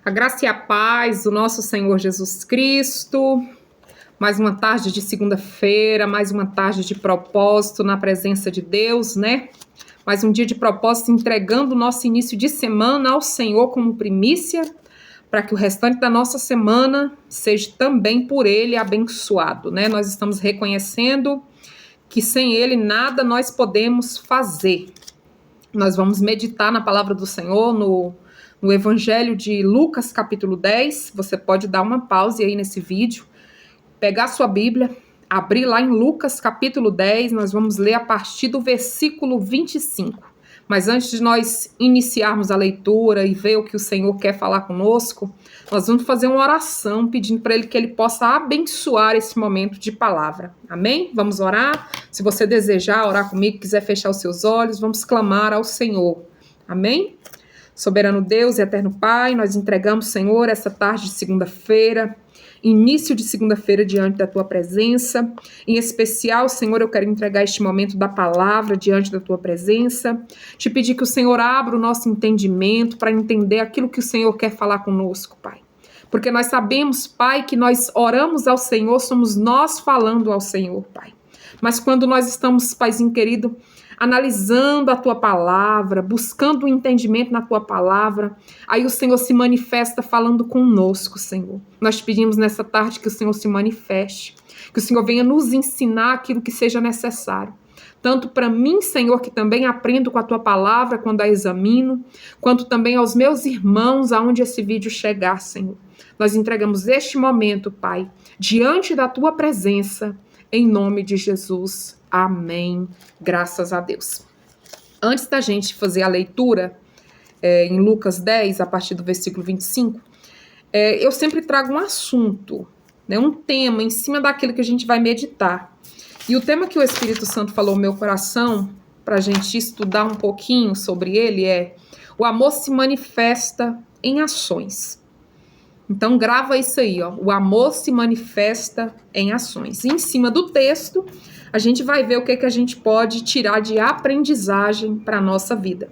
A graça e a paz do nosso Senhor Jesus Cristo. Mais uma tarde de segunda-feira, mais uma tarde de propósito na presença de Deus, né? Mais um dia de propósito, entregando o nosso início de semana ao Senhor como primícia, para que o restante da nossa semana seja também por Ele abençoado, né? Nós estamos reconhecendo que sem Ele nada nós podemos fazer. Nós vamos meditar na palavra do Senhor no Evangelho de Lucas, capítulo 10. Você pode dar uma pausa aí nesse vídeo, pegar sua Bíblia, abrir lá em Lucas, capítulo 10. Nós vamos ler a partir do versículo 25. Mas antes de nós iniciarmos a leitura e ver o que o Senhor quer falar conosco, nós vamos fazer uma oração pedindo para Ele que Ele possa abençoar esse momento de palavra. Amém? Vamos orar? Se você desejar orar comigo, quiser fechar os seus olhos, vamos clamar ao Senhor. Amém? Soberano Deus e eterno Pai, nós entregamos, Senhor, essa tarde de segunda-feira, início de segunda-feira diante da Tua presença. Em especial, Senhor, eu quero entregar este momento da palavra diante da Tua presença. Te pedir que o Senhor abra o nosso entendimento para entender aquilo que o Senhor quer falar conosco, Pai. Porque nós sabemos, Pai, que nós oramos ao Senhor, somos nós falando ao Senhor, Pai. Mas quando nós estamos, Paizinho querido, analisando a Tua palavra, buscando um entendimento na Tua palavra, aí o Senhor se manifesta falando conosco, Senhor. Nós pedimos nessa tarde que o Senhor se manifeste, que o Senhor venha nos ensinar aquilo que seja necessário. Tanto para mim, Senhor, que também aprendo com a Tua palavra quando a examino, quanto também aos meus irmãos aonde esse vídeo chegar, Senhor. Nós entregamos este momento, Pai, diante da Tua presença, em nome de Jesus. Amém. Graças a Deus. Antes da gente fazer a leitura em Lucas 10, a partir do versículo 25, eu sempre trago um assunto, né, um tema em cima daquilo que a gente vai meditar. E o tema que o Espírito Santo falou no meu coração, para a gente estudar um pouquinho sobre ele, é: o amor se manifesta em ações. Então grava isso aí, ó. O amor se manifesta em ações. E em cima do texto, a gente vai ver o que a gente pode tirar de aprendizagem para a nossa vida.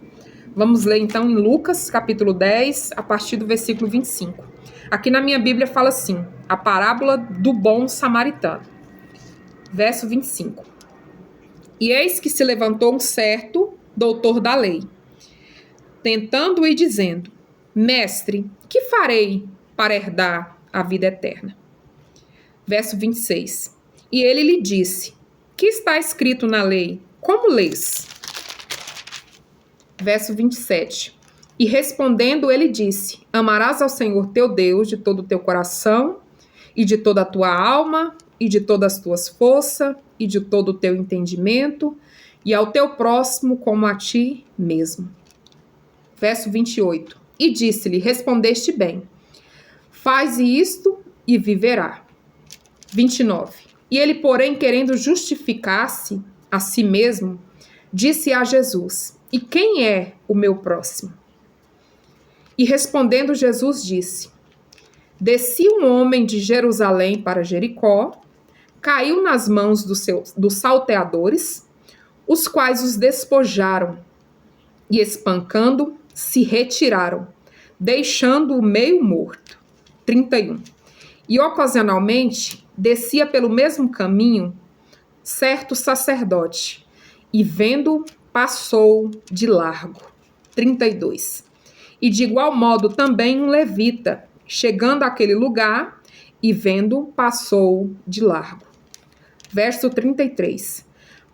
Vamos ler então em Lucas, capítulo 10, a partir do versículo 25. Aqui na minha Bíblia fala assim: a parábola do bom samaritano. Verso 25. E eis que se levantou um certo doutor da lei, tentando e dizendo: Mestre, que farei para herdar a vida eterna? Verso 26. E ele lhe disse: que está escrito na lei? Como lês? Verso 27. E respondendo ele disse: amarás ao Senhor teu Deus de todo o teu coração, e de toda a tua alma, e de todas as tuas forças, e de todo o teu entendimento, e ao teu próximo como a ti mesmo. Verso 28. E disse-lhe: respondeste bem, faze isto e viverá. 29. E ele, porém, querendo justificar-se a si mesmo, disse a Jesus: e quem é o meu próximo? E respondendo Jesus disse: descia um homem de Jerusalém para Jericó, caiu nas mãos dos salteadores, os quais os despojaram e, espancando, se retiraram, deixando-o meio morto. 31. E ocasionalmente descia pelo mesmo caminho certo sacerdote, e vendo, passou de largo. 32. E de igual modo também um levita, chegando àquele lugar, e vendo, passou de largo. Verso 33.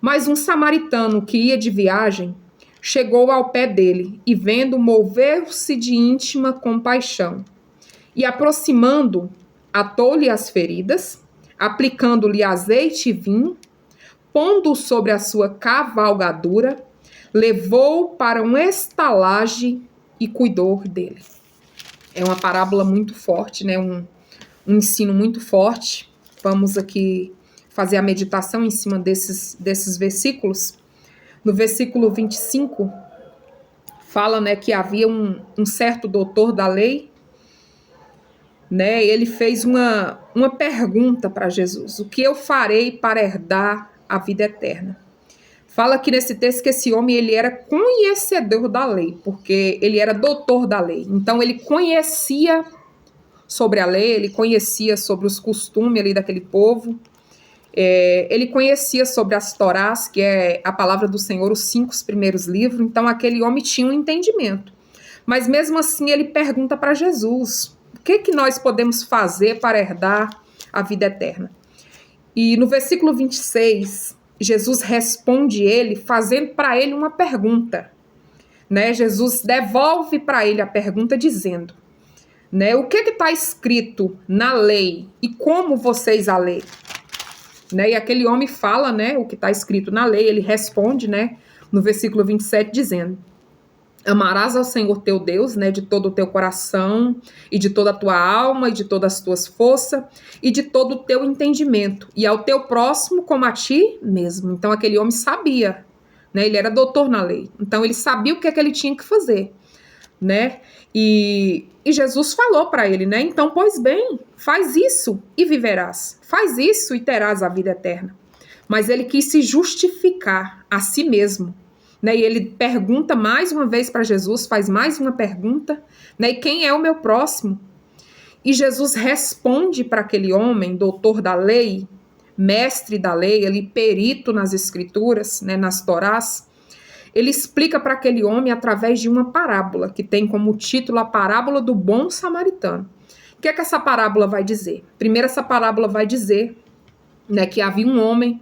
Mas um samaritano que ia de viagem chegou ao pé dele, e vendo, moveu-se de íntima compaixão. E aproximando, atou-lhe as feridas, aplicando-lhe azeite e vinho, pondo-o sobre a sua cavalgadura, levou-o para um estalagem e cuidou dele. É uma parábola muito forte, né? Um ensino muito forte. Vamos aqui fazer a meditação em cima desses versículos. No versículo 25, fala, né, que havia um certo doutor da lei, né? Ele fez uma pergunta para Jesus: o que eu farei para herdar a vida eterna? Fala aqui nesse texto que esse homem ele era conhecedor da lei, porque ele era doutor da lei. Então ele conhecia sobre a lei, ele conhecia sobre os costumes ali daquele povo. Ele conhecia sobre as Torás, que é a palavra do Senhor, os 5 primeiros livros. Então aquele homem tinha um entendimento. Mas mesmo assim ele pergunta para Jesus: o que nós podemos fazer para herdar a vida eterna? E no versículo 26, Jesus responde ele, fazendo para ele uma pergunta. Né? Jesus devolve para ele a pergunta dizendo, né, o que está escrito na lei e como vocês a lêem? Né? E aquele homem fala, né, o que está escrito na lei, ele responde, né, no versículo 27, dizendo: amarás ao Senhor teu Deus, né, de todo o teu coração, e de toda a tua alma, e de todas as tuas forças, e de todo o teu entendimento, e ao teu próximo como a ti mesmo. Então aquele homem sabia, né, ele era doutor na lei, então ele sabia o que ele tinha que fazer, né, e Jesus falou para ele, né, então, pois bem, faz isso e viverás, faz isso e terás a vida eterna. Mas ele quis se justificar a si mesmo, né, e ele pergunta mais uma vez para Jesus, faz mais uma pergunta, né, e quem é o meu próximo? E Jesus responde para aquele homem, doutor da lei, mestre da lei, ali perito nas escrituras, né, nas Torás. Ele explica para aquele homem através de uma parábola, que tem como título a parábola do bom samaritano. O que é que essa parábola vai dizer? Primeiro, essa parábola vai dizer, né, que havia um homem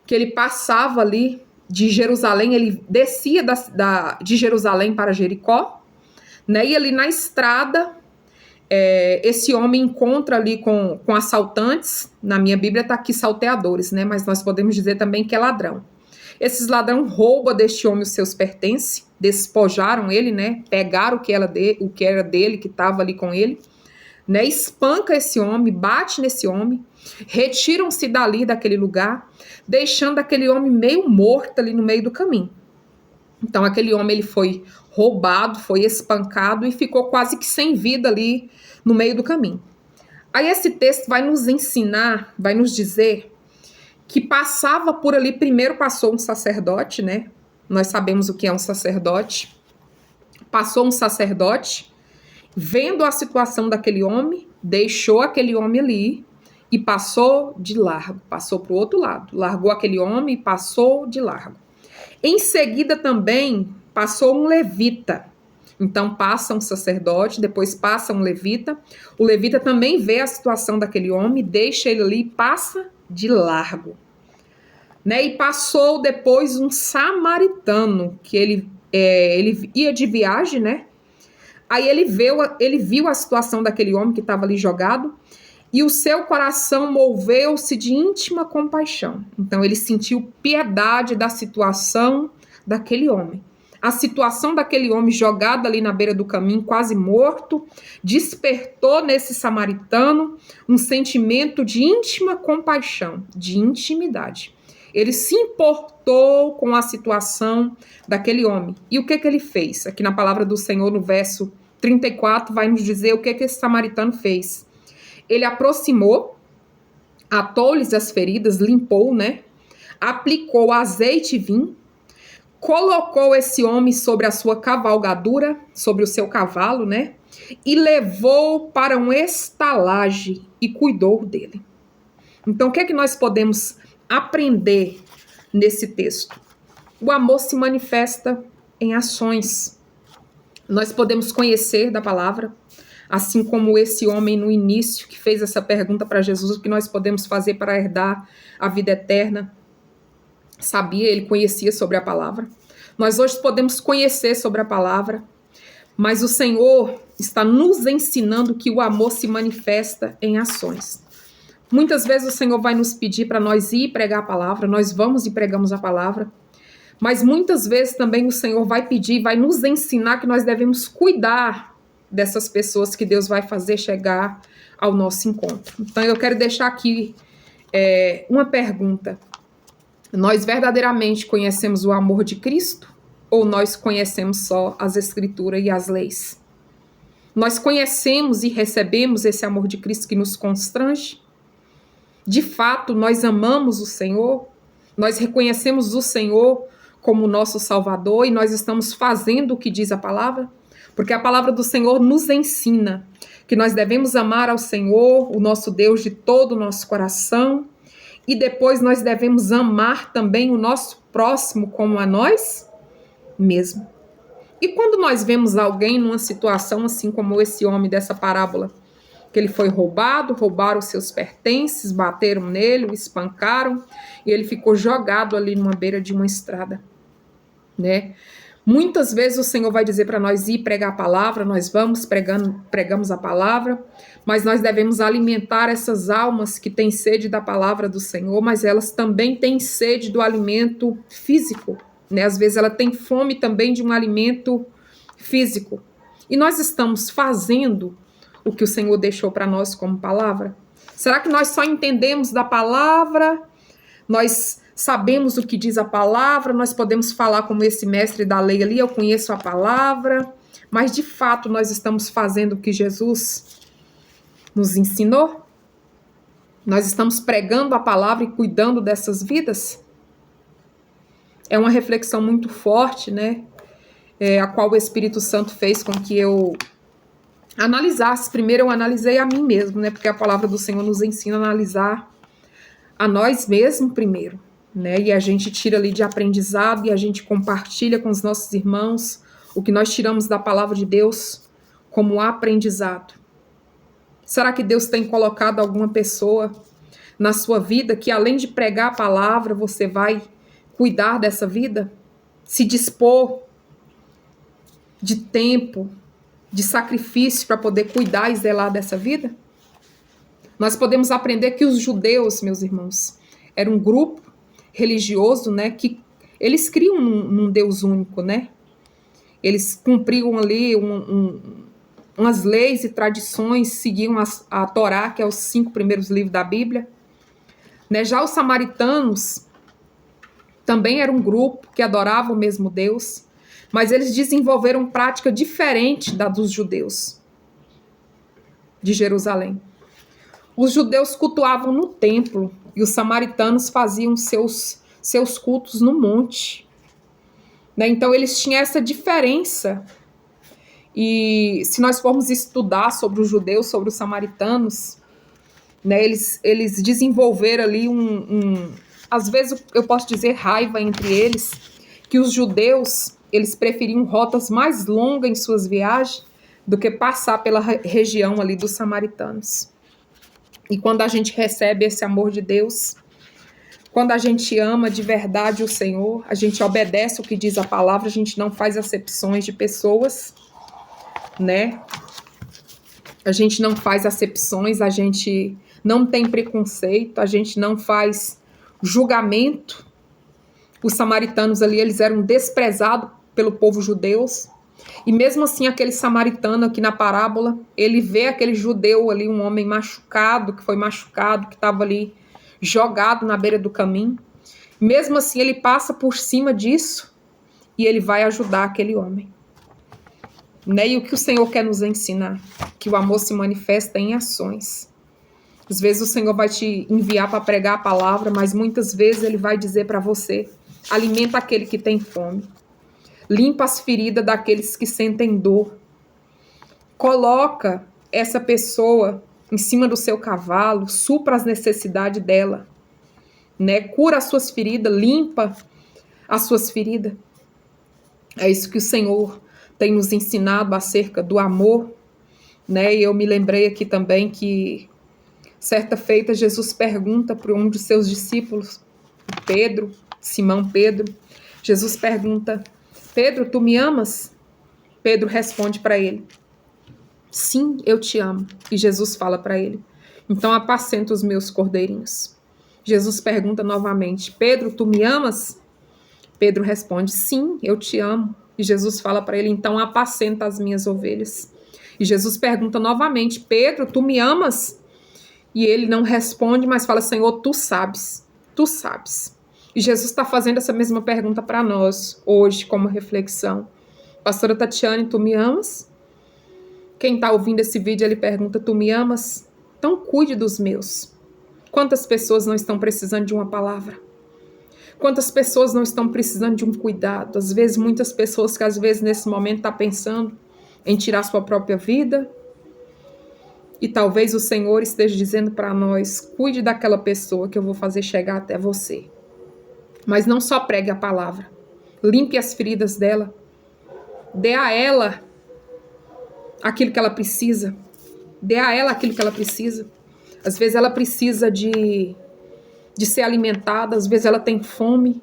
que ele passava ali de Jerusalém, ele descia de Jerusalém para Jericó, né, e ali na estrada, esse homem encontra ali com assaltantes. Na minha Bíblia está aqui salteadores, né, mas nós podemos dizer também que é ladrão. Esses ladrões roubam deste homem os seus pertences, despojaram ele, né? Pegaram o que era dele, que estava ali com ele, né? Espanca esse homem, bate nesse homem, retiram-se dali daquele lugar, deixando aquele homem meio morto ali no meio do caminho. Então aquele homem ele foi roubado, foi espancado e ficou quase que sem vida ali no meio do caminho. Aí esse texto vai nos ensinar, vai nos dizer que passava por ali, primeiro passou um sacerdote, né? Nós sabemos o que é um sacerdote. Passou um sacerdote, vendo a situação daquele homem, deixou aquele homem ali e passou de largo, passou para o outro lado. Largou aquele homem e passou de largo. Em seguida também passou um levita. Então passa um sacerdote, depois passa um levita. O levita também vê a situação daquele homem, deixa ele ali e passa de largo, né? E passou depois um samaritano, que ele ia de viagem, né? Aí ele viu a situação daquele homem que estava ali jogado, e o seu coração moveu-se de íntima compaixão. Então ele sentiu piedade da situação daquele homem. A situação daquele homem jogado ali na beira do caminho, quase morto, despertou nesse samaritano um sentimento de íntima compaixão, de intimidade. Ele se importou com a situação daquele homem. E o que ele fez? Aqui na palavra do Senhor, no verso 34, vai nos dizer o que esse samaritano fez. Ele aproximou, atou-lhes as feridas, limpou, né? Aplicou azeite e vinho, colocou esse homem sobre a sua cavalgadura, sobre o seu cavalo, né? E levou para uma estalagem e cuidou dele. Então, o que nós podemos aprender nesse texto? O amor se manifesta em ações. Nós podemos conhecer da palavra, assim como esse homem no início que fez essa pergunta para Jesus, o que nós podemos fazer para herdar a vida eterna. Sabia, ele conhecia sobre a palavra. Nós hoje podemos conhecer sobre a palavra, mas o Senhor está nos ensinando que o amor se manifesta em ações. Muitas vezes o Senhor vai nos pedir para nós ir pregar a palavra, nós vamos e pregamos a palavra, mas muitas vezes também o Senhor vai pedir, vai nos ensinar que nós devemos cuidar dessas pessoas que Deus vai fazer chegar ao nosso encontro. Então eu quero deixar aqui uma pergunta. Nós verdadeiramente conhecemos o amor de Cristo ou nós conhecemos só as Escrituras e as leis? Nós conhecemos e recebemos esse amor de Cristo que nos constrange? De fato, nós amamos o Senhor? Nós reconhecemos o Senhor como nosso Salvador e nós estamos fazendo o que diz a palavra? Porque a palavra do Senhor nos ensina que nós devemos amar ao Senhor, o nosso Deus, de todo o nosso coração, e depois nós devemos amar também o nosso próximo como a nós mesmos. E quando nós vemos alguém numa situação assim como esse homem dessa parábola, que ele foi roubado, roubaram os seus pertences, bateram nele, o espancaram, e ele ficou jogado ali numa beira de uma estrada, né? Muitas vezes o Senhor vai dizer para nós ir pregar a palavra, nós vamos pregamos a palavra, mas nós devemos alimentar essas almas que têm sede da palavra do Senhor, mas elas também têm sede do alimento físico, né? Às vezes ela tem fome também de um alimento físico. E nós estamos fazendo o que o Senhor deixou para nós como palavra? Será que nós só entendemos da palavra? Nós sabemos o que diz a palavra? Nós podemos falar como esse mestre da lei ali, eu conheço a palavra, mas de fato nós estamos fazendo o que Jesus nos ensinou? Nós estamos pregando a palavra e cuidando dessas vidas? É uma reflexão muito forte, né? A qual o Espírito Santo fez com que eu analisasse. Primeiro eu analisei a mim mesmo, né? Porque a palavra do Senhor nos ensina a analisar a nós mesmos primeiro, né? E a gente tira ali de aprendizado e a gente compartilha com os nossos irmãos o que nós tiramos da palavra de Deus como aprendizado. Será que Deus tem colocado alguma pessoa na sua vida que além de pregar a palavra, você vai cuidar dessa vida? Se dispor de tempo, de sacrifício para poder cuidar e zelar dessa vida? Nós podemos aprender que os judeus, meus irmãos, era um grupo religioso, né, que eles criam num Deus único, né? Eles cumpriam ali umas leis e tradições, seguiam a Torá, que é os 5 primeiros livros da Bíblia, né? Já os samaritanos também era um grupo que adorava o mesmo Deus, mas eles desenvolveram prática diferente da dos judeus de Jerusalém. Os judeus cultuavam no templo e os samaritanos faziam seus cultos no monte, né? Então eles tinham essa diferença. E se nós formos estudar sobre os judeus, sobre os samaritanos, né, eles desenvolveram ali às vezes eu posso dizer raiva entre eles, que os judeus eles preferiam rotas mais longas em suas viagens do que passar pela região ali dos samaritanos. E quando a gente recebe esse amor de Deus, quando a gente ama de verdade o Senhor, a gente obedece o que diz a palavra, a gente não faz acepções de pessoas, né? A gente não faz acepções, a gente não tem preconceito, a gente não faz julgamento. Os samaritanos ali, eles eram desprezados pelo povo judeu. E mesmo assim, aquele samaritano aqui na parábola, ele vê aquele judeu ali, um homem machucado, que foi machucado, que estava ali jogado na beira do caminho. Mesmo assim, ele passa por cima disso e ele vai ajudar aquele homem. Né? E o que o Senhor quer nos ensinar? Que o amor se manifesta em ações. Às vezes o Senhor vai te enviar para pregar a palavra, mas muitas vezes ele vai dizer para você: alimenta aquele que tem fome. Limpa as feridas daqueles que sentem dor. Coloca essa pessoa em cima do seu cavalo, supra as necessidades dela, né? Cura as suas feridas, limpa as suas feridas. É isso que o Senhor tem nos ensinado acerca do amor, né? E eu me lembrei aqui também que certa feita Jesus pergunta para um de seus discípulos, Pedro, Simão Pedro. Jesus pergunta: Pedro, tu me amas? Pedro responde para ele: sim, eu te amo. E Jesus fala para ele: então apacenta os meus cordeirinhos. Jesus pergunta novamente: Pedro, tu me amas? Pedro responde: sim, eu te amo. E Jesus fala para ele: então apacenta as minhas ovelhas. E Jesus pergunta novamente: Pedro, tu me amas? E ele não responde, mas fala: Senhor, tu sabes, tu sabes. E Jesus está fazendo essa mesma pergunta para nós hoje, como reflexão. Pastora Tatiane, tu me amas? Quem está ouvindo esse vídeo, ele pergunta: tu me amas? Então cuide dos meus. Quantas pessoas não estão precisando de uma palavra? Quantas pessoas não estão precisando de um cuidado? Às vezes, muitas pessoas que às vezes nesse momento estão pensando em tirar sua própria vida. E talvez o Senhor esteja dizendo para nós, cuide daquela pessoa que eu vou fazer chegar até você. Mas não só pregue a palavra. Limpe as feridas dela. Dê a ela aquilo que ela precisa. Dê a ela aquilo que ela precisa. Às vezes ela precisa de ser alimentada, às vezes ela tem fome.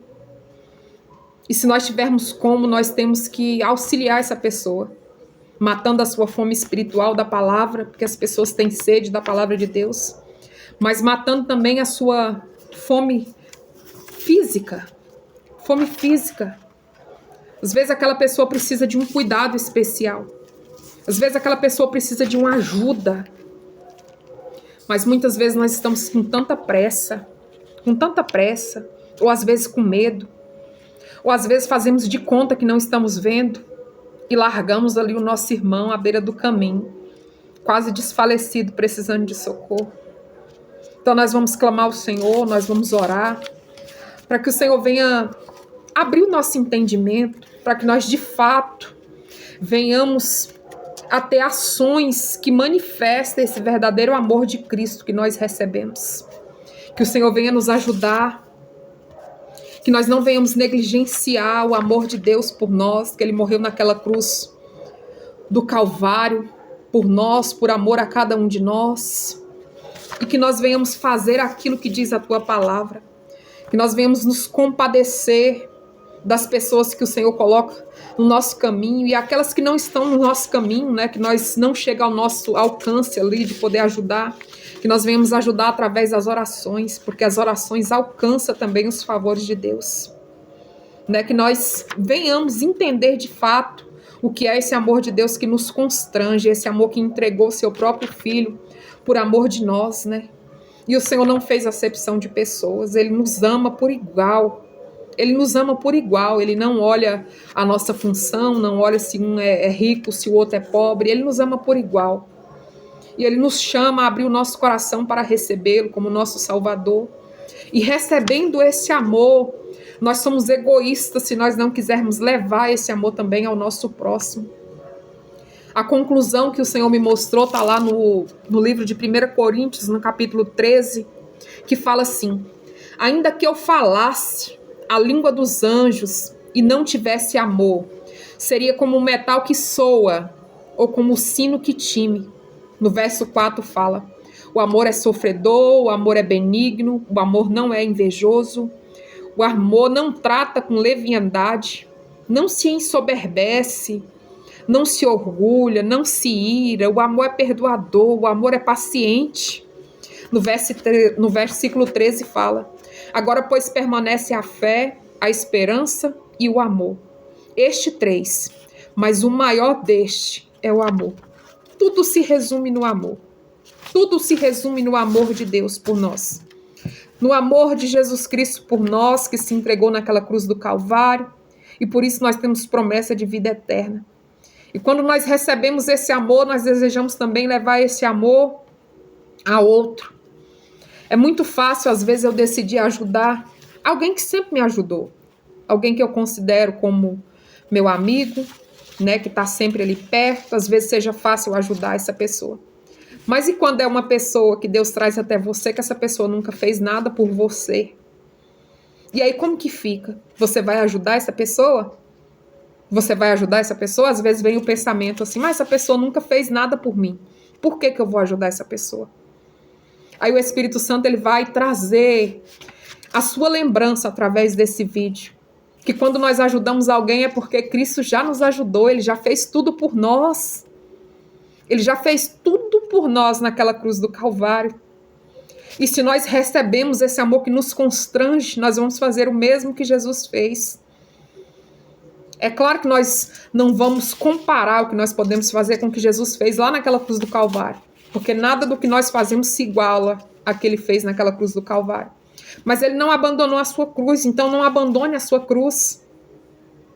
E se nós tivermos como, nós temos que auxiliar essa pessoa, matando a sua fome espiritual da palavra, porque as pessoas têm sede da palavra de Deus, mas matando também a sua fome física. Fome física. Às vezes aquela pessoa precisa de um cuidado especial. Às vezes aquela pessoa precisa de uma ajuda. Mas muitas vezes nós estamos com tanta pressa, ou às vezes com medo, ou às vezes fazemos de conta que não estamos vendo e largamos ali o nosso irmão à beira do caminho, quase desfalecido, precisando de socorro. Então nós vamos clamar ao Senhor, nós vamos orar, para que o Senhor venha abrir o nosso entendimento, para que nós de fato venhamos a ter ações que manifestem esse verdadeiro amor de Cristo que nós recebemos. Que o Senhor venha nos ajudar, que nós não venhamos negligenciar o amor de Deus por nós, que Ele morreu naquela cruz do Calvário, por nós, por amor a cada um de nós, e que nós venhamos fazer aquilo que diz a Tua palavra, que nós venhamos nos compadecer das pessoas que o Senhor coloca no nosso caminho, e aquelas que não estão no nosso caminho, né, que nós não chega ao nosso alcance ali de poder ajudar, que nós venhamos ajudar através das orações, porque as orações alcançam também os favores de Deus, né, que nós venhamos entender de fato o que é esse amor de Deus que nos constrange, esse amor que entregou seu próprio Filho por amor de nós, né, e o Senhor não fez acepção de pessoas, Ele nos ama por igual. Ele nos ama por igual, Ele não olha a nossa função, não olha se um é rico, se o outro é pobre, Ele nos ama por igual. E Ele nos chama a abrir o nosso coração para recebê-lo como nosso Salvador. E recebendo esse amor, nós somos egoístas se nós não quisermos levar esse amor também ao nosso próximo. A conclusão que o Senhor me mostrou está lá no livro de 1 Coríntios, no capítulo 13, que fala assim: ainda que eu falasse a língua dos anjos e não tivesse amor, seria como um metal que soa ou como o sino que time. No verso 4 fala: o amor é sofredor, o amor é benigno, o amor não é invejoso, o amor não trata com leviandade, não se ensoberbece, não se orgulha, não se ira, o amor é perdoador, o amor é paciente. No versículo 13 fala: agora, pois, permanece a fé, a esperança e o amor. Estes 3, mas o maior deste é o amor. Tudo se resume no amor. Tudo se resume no amor de Deus por nós. No amor de Jesus Cristo por nós, que se entregou naquela cruz do Calvário, e por isso nós temos promessa de vida eterna. E quando nós recebemos esse amor, nós desejamos também levar esse amor a outro. É muito fácil, às vezes, eu decidir ajudar alguém que sempre me ajudou. Alguém que eu considero como meu amigo, né, que está sempre ali perto. Às vezes seja fácil ajudar essa pessoa. Mas e quando é uma pessoa que Deus traz até você, que essa pessoa nunca fez nada por você? E aí como que fica? Você vai ajudar essa pessoa? Você vai ajudar essa pessoa? Às vezes vem o pensamento assim: mas essa pessoa nunca fez nada por mim. Por que eu vou ajudar essa pessoa? Aí o Espírito Santo ele vai trazer a sua lembrança através desse vídeo. Que quando nós ajudamos alguém é porque Cristo já nos ajudou, Ele já fez tudo por nós. Ele já fez tudo por nós naquela cruz do Calvário. E se nós recebemos esse amor que nos constrange, nós vamos fazer o mesmo que Jesus fez. É claro que nós não vamos comparar o que nós podemos fazer com o que Jesus fez lá naquela cruz do Calvário. Porque nada do que nós fazemos se iguala a que Ele fez naquela cruz do Calvário. Mas Ele não abandonou a sua cruz, então não abandone a sua cruz.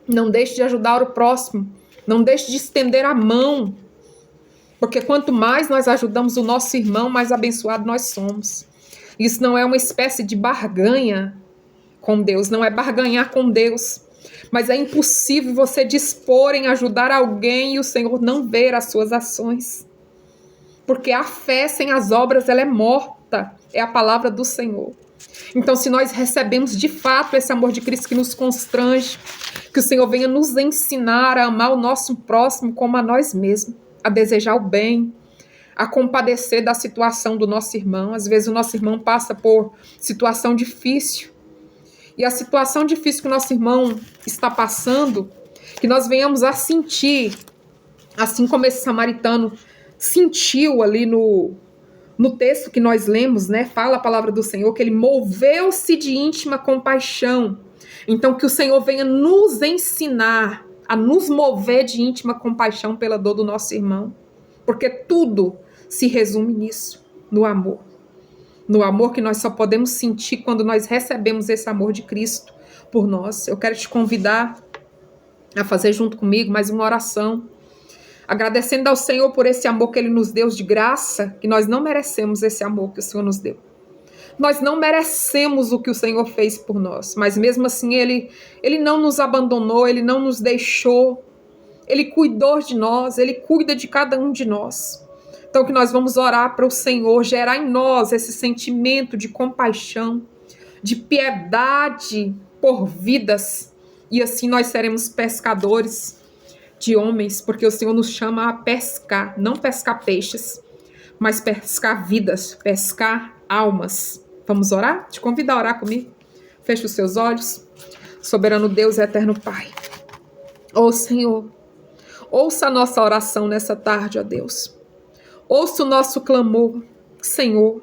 Não deixe de ajudar o próximo. Não deixe de estender a mão. Porque quanto mais nós ajudamos o nosso irmão, mais abençoado nós somos. Isso não é uma espécie de barganha com Deus, não é barganhar com Deus. Mas é impossível você dispor em ajudar alguém e o Senhor não ver as suas ações. Porque a fé sem as obras, ela é morta. É a palavra do Senhor. Então, se nós recebemos de fato esse amor de Cristo que nos constrange, que o Senhor venha nos ensinar a amar o nosso próximo como a nós mesmos, a desejar o bem, a compadecer da situação do nosso irmão. Às vezes o nosso irmão passa por situação difícil. E a situação difícil que o nosso irmão está passando, que nós venhamos a sentir, assim como esse samaritano sentiu ali no texto que nós lemos, né? Fala a palavra do Senhor, que ele moveu-se de íntima compaixão. Então, que o Senhor venha nos ensinar a nos mover de íntima compaixão pela dor do nosso irmão. Porque tudo se resume nisso, no amor. No amor que nós só podemos sentir quando nós recebemos esse amor de Cristo por nós. Eu quero te convidar a fazer junto comigo mais uma oração, agradecendo ao Senhor por esse amor que Ele nos deu de graça, que nós não merecemos esse amor que o Senhor nos deu. Nós não merecemos o que o Senhor fez por nós, mas mesmo assim Ele não nos abandonou, Ele não nos deixou, Ele cuidou de nós, Ele cuida de cada um de nós. Então que nós vamos orar para o Senhor gerar em nós esse sentimento de compaixão, de piedade por vidas, e assim nós seremos pescadores de homens, porque o Senhor nos chama a pescar, não pescar peixes, mas pescar vidas, pescar almas. Vamos orar? Te convido a orar comigo. Feche os seus olhos. Soberano Deus e eterno Pai. Ó Senhor, ouça a nossa oração nessa tarde, ó Deus. Ouça o nosso clamor, Senhor.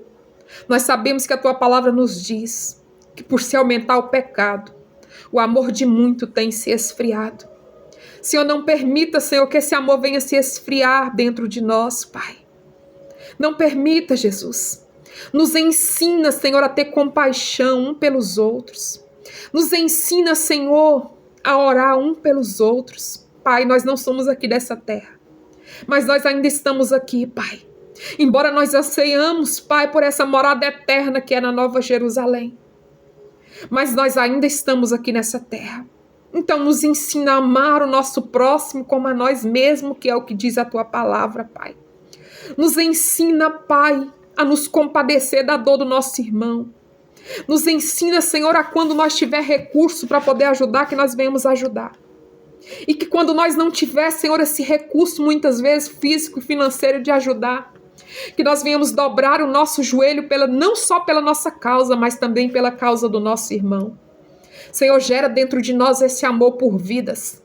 Nós sabemos que a Tua palavra nos diz que por se aumentar o pecado, o amor de muito tem se esfriado. Senhor, não permita, Senhor, que esse amor venha se esfriar dentro de nós, Pai. Não permita, Jesus. Nos ensina, Senhor, a ter compaixão um pelos outros. Nos ensina, Senhor, a orar um pelos outros. Pai, nós não somos aqui dessa terra, mas nós ainda estamos aqui, Pai. Embora nós anseiamos, Pai, por essa morada eterna que é na Nova Jerusalém, mas nós ainda estamos aqui nessa terra. Então nos ensina a amar o nosso próximo como a nós mesmos, que é o que diz a Tua palavra, Pai. Nos ensina, Pai, a nos compadecer da dor do nosso irmão. Nos ensina, Senhor, a quando nós tiver recurso para poder ajudar, que nós venhamos ajudar. E que quando nós não tiver, Senhor, esse recurso muitas vezes físico e financeiro de ajudar, que nós venhamos dobrar o nosso joelho não só pela nossa causa, mas também pela causa do nosso irmão. Senhor, gera dentro de nós esse amor por vidas.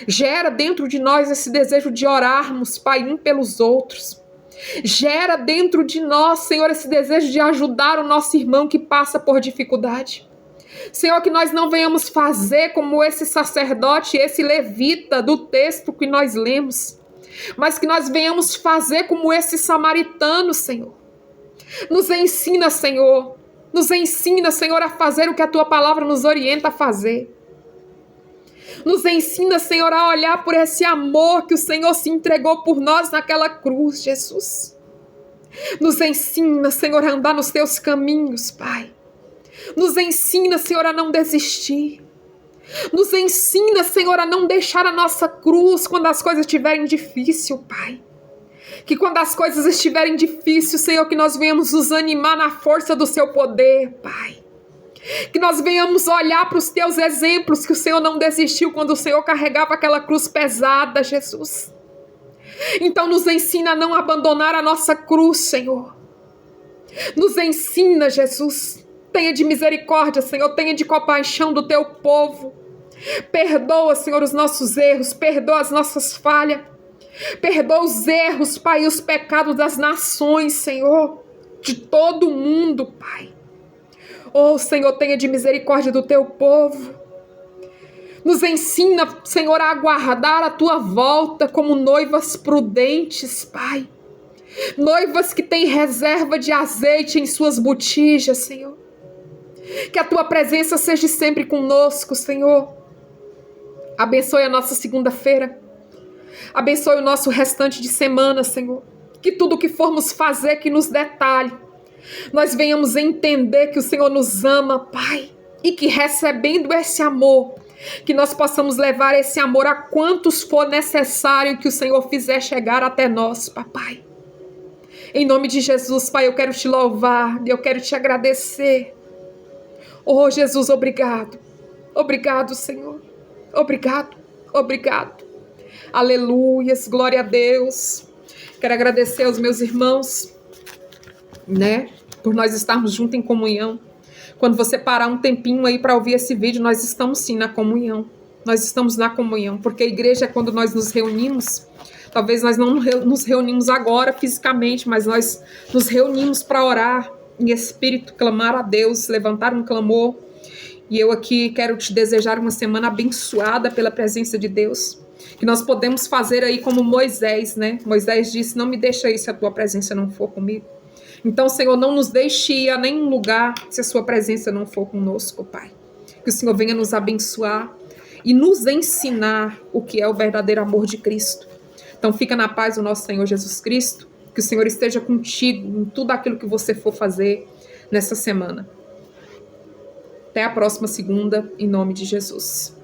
Gera dentro de nós esse desejo de orarmos, Pai, um pelos outros. Gera dentro de nós, Senhor, esse desejo de ajudar o nosso irmão que passa por dificuldade. Senhor, que nós não venhamos fazer como esse sacerdote, esse levita do texto que nós lemos, mas que nós venhamos fazer como esse samaritano, Senhor. Nos ensina, Senhor. Nos ensina, Senhor, a fazer o que a Tua palavra nos orienta a fazer. Nos ensina, Senhor, a olhar por esse amor que o Senhor se entregou por nós naquela cruz, Jesus. Nos ensina, Senhor, a andar nos Teus caminhos, Pai. Nos ensina, Senhor, a não desistir. Nos ensina, Senhor, a não deixar a nossa cruz quando as coisas estiverem difíceis, Pai. Que quando as coisas estiverem difíceis, Senhor, que nós venhamos nos animar na força do Seu poder, Pai. Que nós venhamos olhar para os Teus exemplos, que o Senhor não desistiu quando o Senhor carregava aquela cruz pesada, Jesus. Então nos ensina a não abandonar a nossa cruz, Senhor. Nos ensina, Jesus. Tenha de misericórdia, Senhor, tenha de compaixão do Teu povo. Perdoa, Senhor, os nossos erros, perdoa as nossas falhas. Perdoa os erros, Pai, e os pecados das nações, Senhor, de todo mundo, Pai. Oh, Senhor, tenha de misericórdia do Teu povo. Nos ensina, Senhor, a aguardar a Tua volta como noivas prudentes, Pai. Noivas que têm reserva de azeite em suas botijas, Senhor. Que a Tua presença seja sempre conosco, Senhor. Abençoe a nossa segunda-feira. Abençoe o nosso restante de semana, Senhor. Que tudo o que formos fazer, que nos detalhe, nós venhamos entender que o Senhor nos ama, Pai, E que recebendo esse amor, que nós possamos levar esse amor a quantos for necessário que o Senhor fizer chegar até nós, papai. Em nome de Jesus, Pai, eu quero te louvar, eu quero te agradecer. Oh, Jesus, obrigado. Obrigado, Senhor. Obrigado, obrigado. Aleluias, glória a Deus. Quero agradecer aos meus irmãos, né, por nós estarmos juntos em comunhão. Quando você parar um tempinho aí para ouvir esse vídeo, nós estamos sim na comunhão. Nós estamos na comunhão, porque a igreja é quando nós nos reunimos. Talvez nós não nos reunimos agora fisicamente, mas nós nos reunimos para orar em espírito, clamar a Deus, levantar um clamor. E eu aqui quero te desejar uma semana abençoada pela presença de Deus. Que nós podemos fazer aí como Moisés, né? Moisés disse, não me deixa aí se a tua presença não for comigo. Então, Senhor, não nos deixe ir a nenhum lugar se a sua presença não for conosco, Pai. Que o Senhor venha nos abençoar e nos ensinar o que é o verdadeiro amor de Cristo. Então, fica na paz do nosso Senhor Jesus Cristo. Que o Senhor esteja contigo em tudo aquilo que você for fazer nessa semana. Até a próxima segunda, em nome de Jesus.